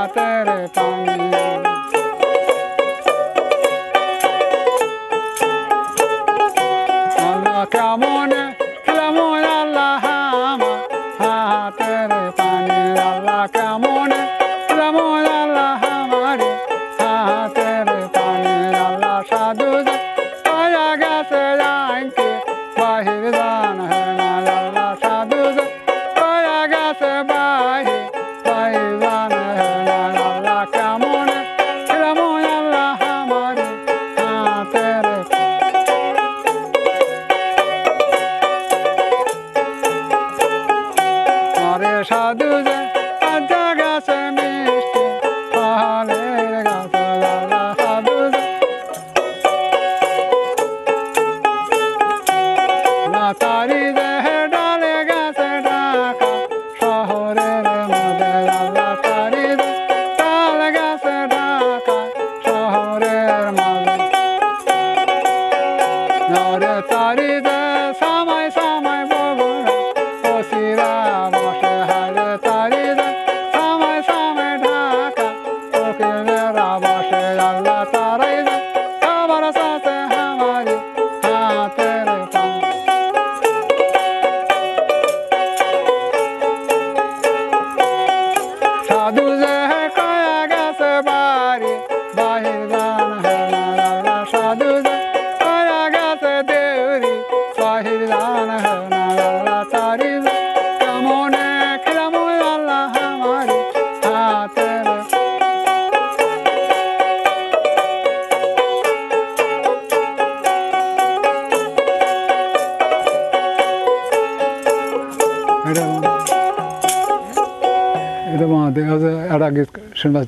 हाथेर पानी अल्लाह केमन केमन अल्लाह আমার हाथेर पानी अल्लाह केमन केमन अल्लाह আমার हाथेर पानी अल्लाह साधु पाया गেছে আইনকে বাহির জান है ना अल्लाह साधु पाया गেছে বাহির বাহির জান है ना अल्लाह केमन केमन अल्लाह আমার हाथेर আরে সাধু যে আজা গেছে মিষ্টি পাহাড়ের গাছে আল্লাহ সাধু না তারি দেহে ডালে গেছে ঢাকা শহরের মধ্যে আল্লাহ তারি ডাল গেছে ঢাকা শহরের মাঝে আরে তারি দে সামাই সামাই বগুড়া ওসিরা বসে হারে তারি দে সামাই সামাই ঢাকা ওকিলেরা বসে আল্লাহ তারাই দে আমার সাথে हमारी हाथेर पानी साधु जे कया गেছে बारी बाहिर जान है ना अल्लाह साधु जे कया गেছে देवरी बाहिर जान है ना अल्लाह तारी केमन केमन अल्लाह हमारी हाथेर এটা দেখা যায় একটা গীত শুনবা